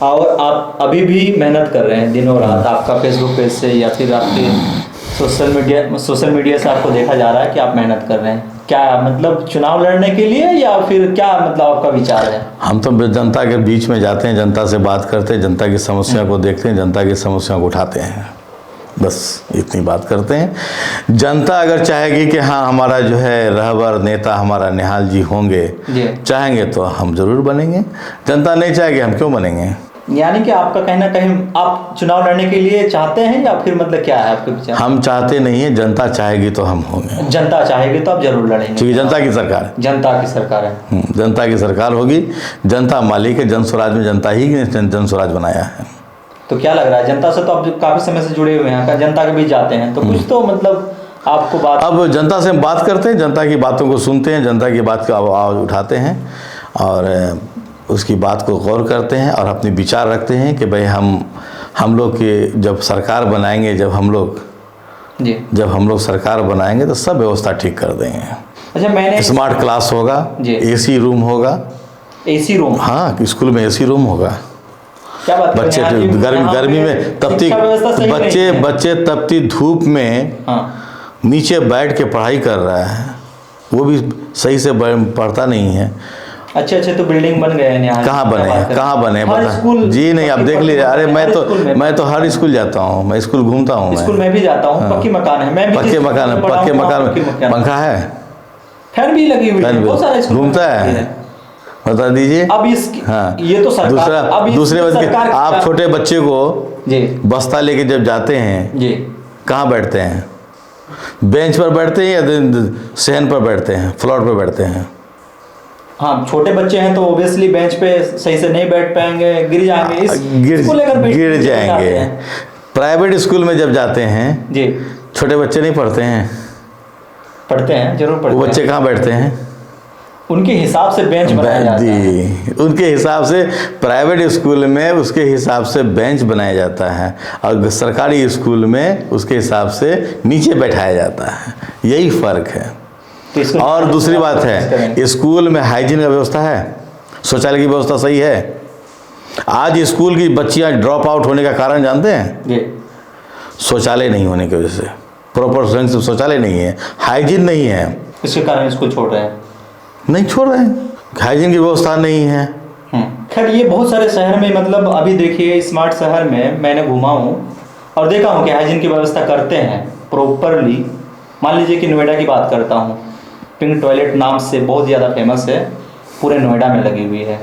[SPEAKER 1] और आप अभी भी मेहनत कर रहे हैं दिनों रात। आपका फेसबुक पेज से या फिर आपके सोशल मीडिया से आपको देखा जा रहा है कि आप मेहनत कर रहे हैं। क्या मतलब चुनाव लड़ने के लिए, या फिर क्या मतलब आपका विचार है?
[SPEAKER 2] हम तो जनता के बीच में जाते हैं, जनता से बात करते हैं, जनता की समस्या को देखते हैं, जनता की समस्या को उठाते हैं, बस इतनी बात करते हैं। जनता अगर चाहेगी कि हाँ हमारा जो है रहबर नेता हमारा निहाल जी होंगे, चाहेंगे तो हम जरूर बनेंगे। जनता नहीं चाहेगी, हम क्यों बनेंगे?
[SPEAKER 1] यानी कि आपका कहीं ना कहीं आप चुनाव लड़ने के लिए चाहते हैं, या फिर मतलब क्या है आपके विचार?
[SPEAKER 2] हम चाहते नहीं है, जनता चाहेगी तो हम होंगे।
[SPEAKER 1] जनता चाहेगी तो आप जरूर लड़ेंगे,
[SPEAKER 2] क्योंकि जनता की सरकार है।
[SPEAKER 1] जनता की सरकार है।
[SPEAKER 2] जनता की सरकार होगी, जनता मालिक है। जन स्वराज में जनता ही जन स्वराज बनाया है।
[SPEAKER 1] तो क्या लग रहा है, जनता से तो आप काफी समय से जुड़े हुए हैं, जनता के बीच जाते हैं, तो कुछ तो मतलब आपको बात,
[SPEAKER 2] अब जनता से हम बात करते हैं, जनता की बातों को सुनते हैं, जनता की बात का आवाज़ उठाते हैं और उसकी बात को गौर करते हैं और अपने विचार रखते हैं कि भाई हम लोग की जब सरकार बनाएंगे, जब हम लोग सरकार बनाएंगे तो सब व्यवस्था ठीक कर देंगे।
[SPEAKER 1] अच्छा, मैंने
[SPEAKER 2] स्मार्ट क्लास होगा, एसी रूम होगा।
[SPEAKER 1] AC room?
[SPEAKER 2] हाँ, स्कूल में एसी रूम होगा।
[SPEAKER 1] क्या बात है?
[SPEAKER 2] बच्चे गर्मी में बच्चे तपती धूप में नीचे बैठ के पढ़ाई कर रहा है, वो भी सही से पढ़ता नहीं है।
[SPEAKER 1] अच्छा, तो बिल्डिंग बन गए हैं यहाँ?
[SPEAKER 2] कहाँ बने बता जी? नहीं, आप देख लीजिए। अरे मैं तो हर स्कूल जाता हूँ, मैं स्कूल घूमता हूँ।
[SPEAKER 1] स्कूल में भी जाता हूँ। पक्की मकान है? मैं भी
[SPEAKER 2] पक्के मकान में पंखा है,
[SPEAKER 1] फैन भी लगी हुई है, बहुत सारा स्कूल
[SPEAKER 2] घूमता है। बता दीजिए।
[SPEAKER 1] अब ये तो सरकार,
[SPEAKER 2] दूसरे आप छोटे बच्चे को बस्ता लेके जब जाते हैं, कहाँ बैठते हैं? बेंच पर बैठते हैं या सहन पर बैठते हैं, फ्लोर पर बैठते हैं?
[SPEAKER 1] हाँ, छोटे बच्चे हैं तो ऑब्वियसली बेंच पे सही से नहीं बैठ पाएंगे, गिर जाएंगे।
[SPEAKER 2] गिर जाएंगे। प्राइवेट स्कूल में जब जाते हैं जी, छोटे बच्चे नहीं पढ़ते हैं?
[SPEAKER 1] पढ़ते हैं, जरूर पढ़ते हैं।
[SPEAKER 2] वो बच्चे कहाँ बैठते हैं?
[SPEAKER 1] उनके हिसाब से बेंच बनाया जाता है।
[SPEAKER 2] उनके हिसाब से प्राइवेट स्कूल में उसके हिसाब से बेंच बनाया जाता है, और सरकारी स्कूल में उसके हिसाब से नीचे बैठाया जाता है। यही फर्क है। और दूसरी बात है, स्कूल में हाइजीन का व्यवस्था है, शौचालय की व्यवस्था सही है। आज स्कूल की बच्चियां ड्रॉप आउट होने का कारण जानते हैं? शौचालय नहीं होने की वजह से। प्रॉपर ढंग से शौचालय नहीं है, हाइजीन नहीं है,
[SPEAKER 1] इसके कारण स्कूल छोड़ रहे हैं।
[SPEAKER 2] नहीं छोड़ रहे हैं, हाइजीन की व्यवस्था नहीं है।
[SPEAKER 1] खैर, ये बहुत सारे शहर में, मतलब अभी देखिए स्मार्ट शहर में मैंने घूमा हूँ और देखा हूँ कि हाइजीन की व्यवस्था करते हैं प्रॉपरली। मान लीजिए कि नोएडा की बात करता हूँ, पिंक टॉयलेट नाम से बहुत ज़्यादा फेमस है, पूरे नोएडा में लगी हुई है,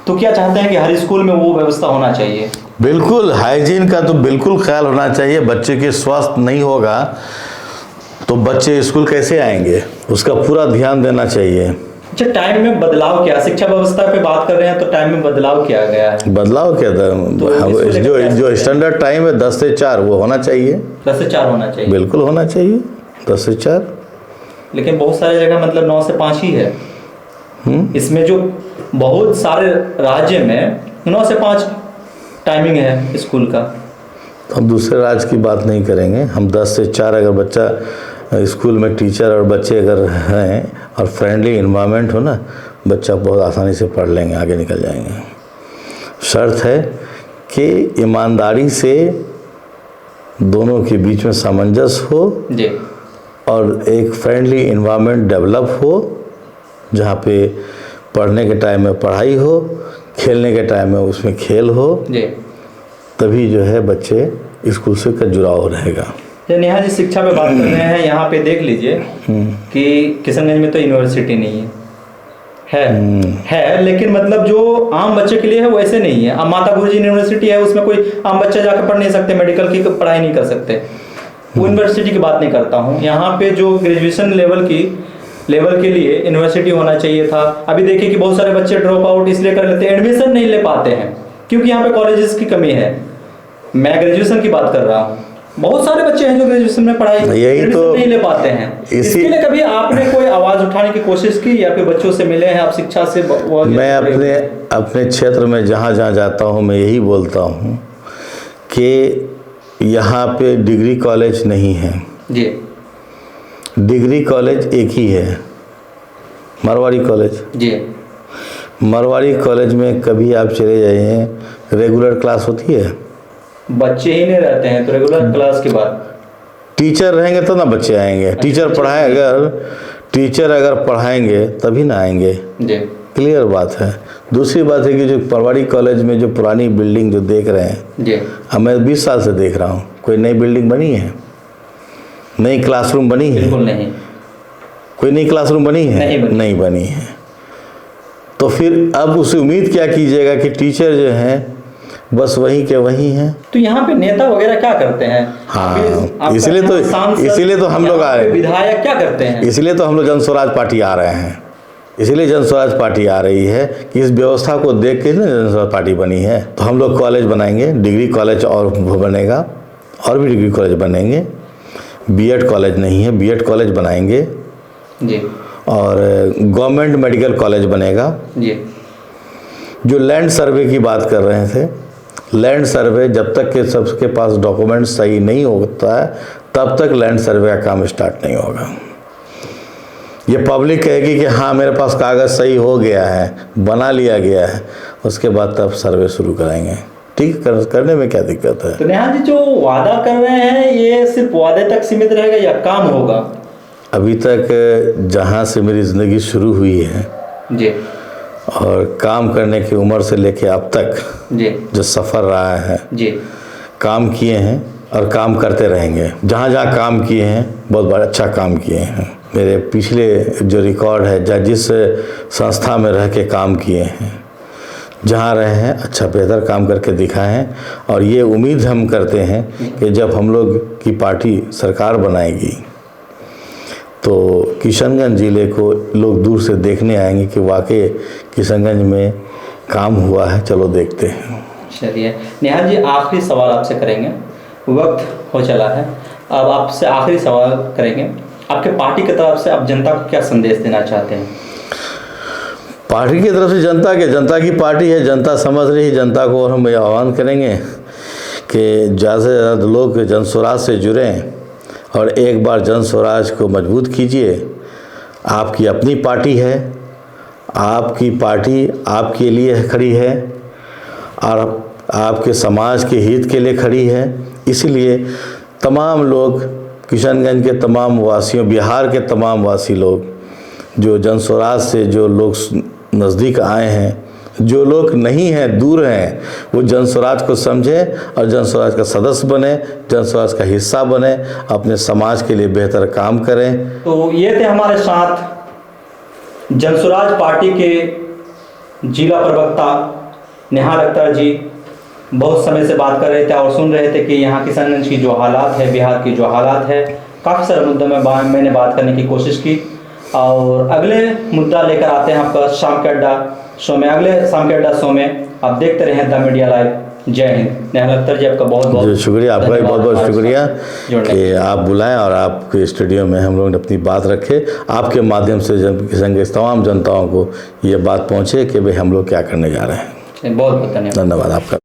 [SPEAKER 1] तो क्या चाहते हैं कि हर स्कूल में वो व्यवस्था होना चाहिए?
[SPEAKER 2] बिल्कुल, हाइजीन का तो बिल्कुल ख्याल होना चाहिए। बच्चे के स्वस्थ नहीं होगा तो बच्चे स्कूल कैसे आएंगे, उसका पूरा ध्यान देना चाहिए।
[SPEAKER 1] अच्छा, टाइम में बदलाव क्या, शिक्षा व्यवस्था पे बात कर रहे हैं तो टाइम में बदलाव क्या गया है?
[SPEAKER 2] बदलाव क्या था? जो स्टैंडर्ड टाइम है 10 से 4 वो होना चाहिए।
[SPEAKER 1] 10 से 4 होना चाहिए,
[SPEAKER 2] बिल्कुल होना चाहिए 10 से 4।
[SPEAKER 1] लेकिन बहुत सारे जगह मतलब 9 से 5 ही है। इसमें जो बहुत सारे राज्य में 9 से 5 टाइमिंग है स्कूल का।
[SPEAKER 2] हम दूसरे राज्य की बात नहीं करेंगे, हम 10 से 4 अगर बच्चा स्कूल में टीचर और बच्चे अगर हैं और फ्रेंडली इन्वायरमेंट हो ना, बच्चा बहुत आसानी से पढ़ लेंगे, आगे निकल जाएंगे। शर्त है कि ईमानदारी से दोनों के बीच में सामंजस्य हो
[SPEAKER 1] जी,
[SPEAKER 2] और एक फ्रेंडली इन्वायरमेंट डेवलप हो, जहाँ पे पढ़ने के टाइम में पढ़ाई हो, खेलने के टाइम में उसमें खेल हो
[SPEAKER 1] जी,
[SPEAKER 2] तभी जो है बच्चे स्कूल से का जुड़ाव रहेगा।
[SPEAKER 1] नेहा जी, शिक्षा पे बात कर रहे हैं, यहाँ पे देख लीजिए कि किशनगंज में तो यूनिवर्सिटी नहीं है, लेकिन मतलब जो आम बच्चे के लिए है वैसे नहीं है। अब माता गुरुजी यूनिवर्सिटी है, उसमें कोई आम बच्चा जाकर पढ़ नहीं सकते, मेडिकल की पढ़ाई नहीं कर सकते। वो यूनिवर्सिटी की बात नहीं करता हूँ, यहाँ पे जो ग्रेजुएशन लेवल के लिए यूनिवर्सिटी होना चाहिए था। अभी देखिए कि बहुत सारे बच्चे ड्रॉप आउट इसलिए कर लेते हैं, एडमिशन नहीं ले पाते हैं क्योंकि यहाँ पे कॉलेजेस की कमी है। मैं ग्रेजुएशन की बात कर रहा हूँ, बहुत सारे बच्चे हैं जो ग्रेजुएशन में पढ़ाई तो नहीं ले पाते हैं। इसके लिए कभी आपने कोई आवाज उठाने की कोशिश की या फिर बच्चों से मिले हैं आप, शिक्षा से?
[SPEAKER 2] मैं अपने क्षेत्र में जहाँ जाता हूँ मैं यही बोलता हूँ कि यहाँ पे डिग्री कॉलेज नहीं है
[SPEAKER 1] जी।
[SPEAKER 2] डिग्री कॉलेज एक ही है, मारवाड़ी कॉलेज
[SPEAKER 1] जी।
[SPEAKER 2] मारवाड़ी कॉलेज में कभी आप चले जाइए, रेगुलर क्लास होती है,
[SPEAKER 1] बच्चे ही नहीं रहते हैं तो रेगुलर क्लास के बाद
[SPEAKER 2] टीचर रहेंगे तो ना बच्चे आएंगे। टीचर अगर पढ़ाएंगे तभी ना आएंगे
[SPEAKER 1] जी।
[SPEAKER 2] क्लियर बात है। दूसरी बात है कि जो मारवाड़ी कॉलेज में जो पुरानी बिल्डिंग जो देख रहे हैं
[SPEAKER 1] जी,
[SPEAKER 2] मैं 20 साल से देख रहा हूँ, कोई नई बिल्डिंग बनी है? नई क्लासरूम बनी है?
[SPEAKER 1] बिल्कुल नहीं।
[SPEAKER 2] कोई नई क्लासरूम बनी है? नहीं बनी है। तो फिर अब उसे उम्मीद क्या कीजिएगा कि टीचर जो हैं बस वही के वही हैं।
[SPEAKER 1] तो यहाँ पे नेता वगैरह क्या करते हैं?
[SPEAKER 2] हाँ, इसलिए तो हम लोग आ रहे हैं।
[SPEAKER 1] विधायक क्या करते हैं?
[SPEAKER 2] इसलिए तो हम लोग जन स्वराज पार्टी आ रहे हैं। इसलिए जन स्वराज पार्टी आ रही है कि इस व्यवस्था को देख के ना जन स्वराज पार्टी बनी है। तो हम लोग कॉलेज बनाएंगे, डिग्री कॉलेज और बनेगा, और भी डिग्री कॉलेज बनेंगे। बीएड कॉलेज नहीं है, बीएड कॉलेज बनाएंगे
[SPEAKER 1] जी, और
[SPEAKER 2] गवर्नमेंट मेडिकल कॉलेज बनेगा
[SPEAKER 1] जी।
[SPEAKER 2] जो लैंड सर्वे की बात कर रहे थे, लैंड सर्वे जब तक के सबके पास डॉक्यूमेंट सही नहीं होता है तब तक लैंड सर्वे का काम स्टार्ट नहीं होगा। ये पब्लिक कहेगी कि हाँ मेरे पास कागज़ सही हो गया है, बना लिया गया है, उसके बाद तब सर्वे शुरू कराएंगे। ठीक करने में क्या दिक्कत है?
[SPEAKER 1] तो नेहा जी, जो वादा कर रहे हैं ये सिर्फ वादे तक सीमित रहेगा या काम होगा?
[SPEAKER 2] अभी तक जहाँ से मेरी ज़िंदगी शुरू हुई है
[SPEAKER 1] जी,
[SPEAKER 2] और काम करने की उम्र से लेके अब तक
[SPEAKER 1] जी, जो
[SPEAKER 2] सफ़र रहा है
[SPEAKER 1] जी, काम
[SPEAKER 2] किए हैं और काम करते रहेंगे। जहाँ जहाँ काम किए हैं बहुत बड़ा अच्छा काम किए हैं। मेरे पिछले जो रिकॉर्ड है, जिस संस्था में रह के काम किए हैं, जहाँ रहे हैं अच्छा बेहतर काम करके दिखाए हैं। और ये उम्मीद हम करते हैं कि जब हम लोग की पार्टी सरकार बनाएगी तो किशनगंज ज़िले को लोग दूर से देखने आएंगे कि वाकई किशनगंज में काम हुआ है, चलो देखते हैं।
[SPEAKER 1] चलिए नेहा जी, आखिरी सवाल आपसे करेंगे, वक्त हो चला है। अब आपसे आखिरी सवाल करेंगे, आपके पार्टी की तरफ से आप जनता को क्या संदेश देना चाहते हैं?
[SPEAKER 2] पार्टी की तरफ से जनता की पार्टी है, जनता समझ रही है जनता को, और हम ये आह्वान करेंगे कि ज़्यादा से ज़्यादा लोग जन स्वराज से जुड़ें और एक बार जन स्वराज को मजबूत कीजिए। आपकी अपनी पार्टी है, आपकी पार्टी आपके लिए खड़ी है और आपके समाज के हित के लिए खड़ी है। इसलिए तमाम लोग, किशनगंज के तमाम वासियों, बिहार के तमाम वासी लोग जो जन स्वराज से जो लोग नज़दीक आए हैं, जो लोग नहीं हैं, दूर हैं, वो जन स्वराज को समझें और जन स्वराज का सदस्य बने, जन स्वराज का हिस्सा बने, अपने समाज के लिए बेहतर काम करें।
[SPEAKER 1] तो ये थे हमारे साथ जन स्वराज पार्टी के जिला प्रवक्ता नेहा अख्तर जी। बहुत समय से बात कर रहे थे और सुन रहे थे कि यहाँ किशनगंज की जो हालात है, बिहार की जो हालात है, काफ़ी सारे मुद्दों में मैंने बात करने की कोशिश की। और अगले मुद्दा लेकर आते हैं आपका शाम के अड्डा शो में। अगले शाम के अड्डा शो में आप देखते रहें द मीडिया लाइव। जय हिंद। नेहा अख्तर जी आपका बहुत बहुत
[SPEAKER 2] शुक्रिया, आपका भी बहुत बहुत शुक्रिया कि आप बुलाएं और आपके स्टूडियो में हम लोग ने अपनी बात रखे। आपके माध्यम से किशनगंज की तमाम जनताओं को ये बात पहुँचे कि भाई हम लोग क्या करने जा रहे हैं।
[SPEAKER 1] बहुत बहुत धन्यवाद।
[SPEAKER 2] धन्यवाद आपका।